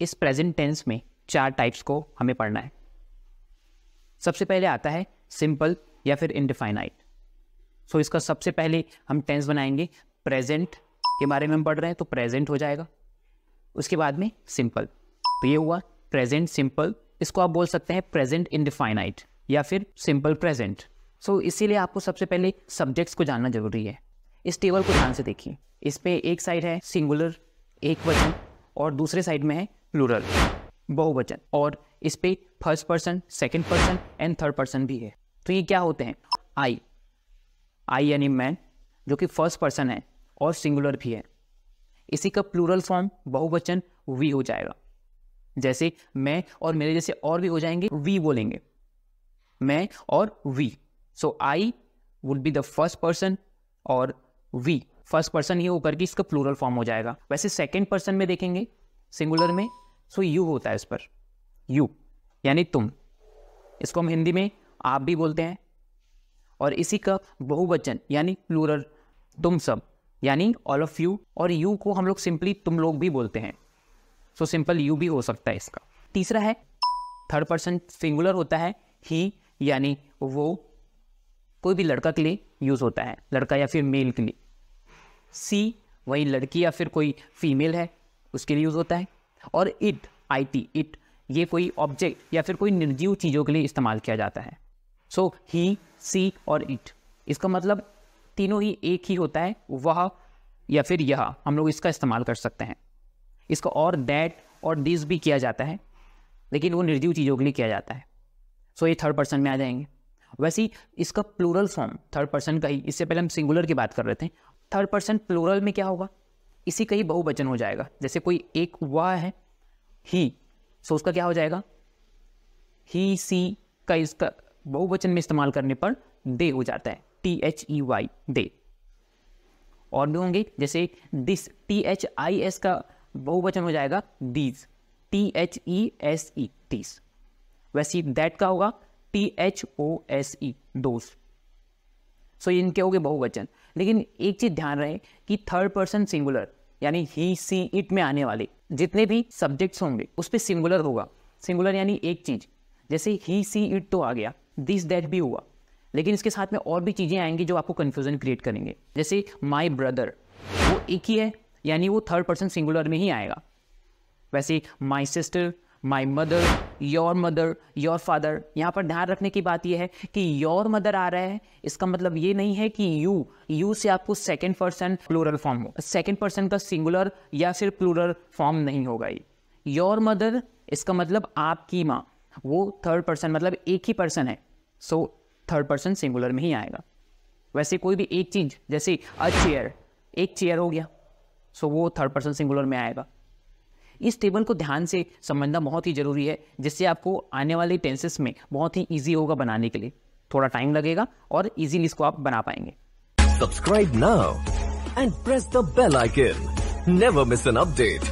इस present tense में 4 types को हमें पढ़ना है। सबसे पहले आता है सिंपल या फिर इनडिफाइनाइट। सो इसका सबसे पहले हम टेंस बनाएंगे, प्रेजेंट के बारे में हम पढ़ रहे हैं तो प्रेजेंट हो जाएगा, उसके बाद में सिंपल। तो ये हुआ प्रेजेंट सिंपल, इसको आप बोल सकते हैं प्रेजेंट इनडिफाइनाइट या फिर सिंपल प्रेजेंट। सो इसीलिए आपको सबसे पहले सब्जेक्ट्स को जानना जरूरी है। इस टेबल को ध्यान से देखिए, इस पे एक साइड है सिंगुलर एक वचन और दूसरे साइड में है प्लूरल बहुवचन, और इस पे first person, second person and third person भी है। तो ये क्या होते हैं, आई यानी मैं, जो कि फर्स्ट पर्सन है और सिंगुलर भी है। इसी का प्लूरल फॉर्म बहुवचन वी हो जाएगा। जैसे मैं और मेरे जैसे और भी हो जाएंगे, वी बोलेंगे, मैं और we. So I would be the first person और वी फर्स्ट पर्सन ही होकर के इसका प्लूरल फॉर्म हो जाएगा। वैसे सेकंड पर्सन में देखेंगे सिंगुलर में, सो यू होता है इस पर, यू यानी तुम, इसको हम हिंदी में आप भी बोलते हैं। और इसी का बहुवचन यानी प्लूरल तुम सब यानी ऑल ऑफ यू, और यू को हम लोग सिंपली तुम लोग भी बोलते हैं, सो सिंपल यू भी हो सकता है इसका। तीसरा है थर्ड पर्सन सिंगुलर होता है ही, यानी वो कोई भी लड़का के लिए यूज होता है, लड़का या फिर मेल के लिए। सी वही लड़की या फिर कोई फीमेल है उसके लिए यूज होता है। और इट, IT इट, ये कोई ऑब्जेक्ट या फिर कोई निर्जीव चीज़ों के लिए इस्तेमाल किया जाता है। सो ही, सी और इट, इसका मतलब तीनों ही एक ही होता है, वह या फिर यह, हम लोग इसका इस्तेमाल कर सकते हैं। इसका और दैट और दिस भी किया जाता है, लेकिन वो निर्जीव चीज़ों के लिए किया जाता है। सो ये थर्ड पर्सन में आ जाएंगे। वैसे ही इसका प्लूरल फॉर्म थर्ड पर्सन का ही, इससे पहले हम सिंगुलर की बात कर रहे थे, थर्ड पर्सन प्लूरल में क्या होगा, इसी का ही बहुवचन हो जाएगा। जैसे कोई एक वह है ही, सो उसका क्या हो जाएगा, ही सी का इसका बहुवचन में इस्तेमाल करने पर दे हो जाता है, THEY दे। और भी होंगे जैसे दिस, THIS का बहुवचन हो जाएगा दीज, THESE तीस। वैसे दैट का होगा THOSE दोस्त। सो इनके हो गए बहुवचन। लेकिन एक चीज ध्यान रहे कि थर्ड पर्सन सिंगुलर यानी ही, सी, इट में आने वाले जितने भी सब्जेक्ट्स होंगे उस पर सिंगुलर होगा। सिंगुलर यानी एक चीज, जैसे ही, सी, इट तो आ गया, दिस दैट भी हुआ, लेकिन इसके साथ में और भी चीजें आएंगी जो आपको कंफ्यूजन क्रिएट करेंगे। जैसे माई ब्रदर, वो एक ही है यानी वो थर्ड पर्सन सिंगुलर में ही आएगा। वैसे my sister, my mother, your father, यहाँ पर ध्यान रखने की बात यह है कि योर मदर आ रहा है, इसका मतलब ये नहीं है कि यू से आपको सेकंड पर्सन प्लूरल फॉर्म हो, सेकंड पर्सन का सिंगुलर या फिर प्लूरल फॉर्म नहीं होगा ये। योर मदर, इसका मतलब आपकी माँ, वो थर्ड पर्सन मतलब एक ही पर्सन है, सो थर्ड पर्सन सिंगुलर में ही आएगा। वैसे कोई भी एक चीज, जैसे अ चेयर, एक चेयर हो गया, सो वो थर्ड पर्सन सिंगुलर में आएगा। इस टेबल को ध्यान से समझना बहुत ही जरूरी है, जिससे आपको आने वाले टेंसेस में बहुत ही इजी होगा बनाने के लिए। थोड़ा टाइम लगेगा और इजीली इसको आप बना पाएंगे। Subscribe now and press the bell icon. Never miss an update.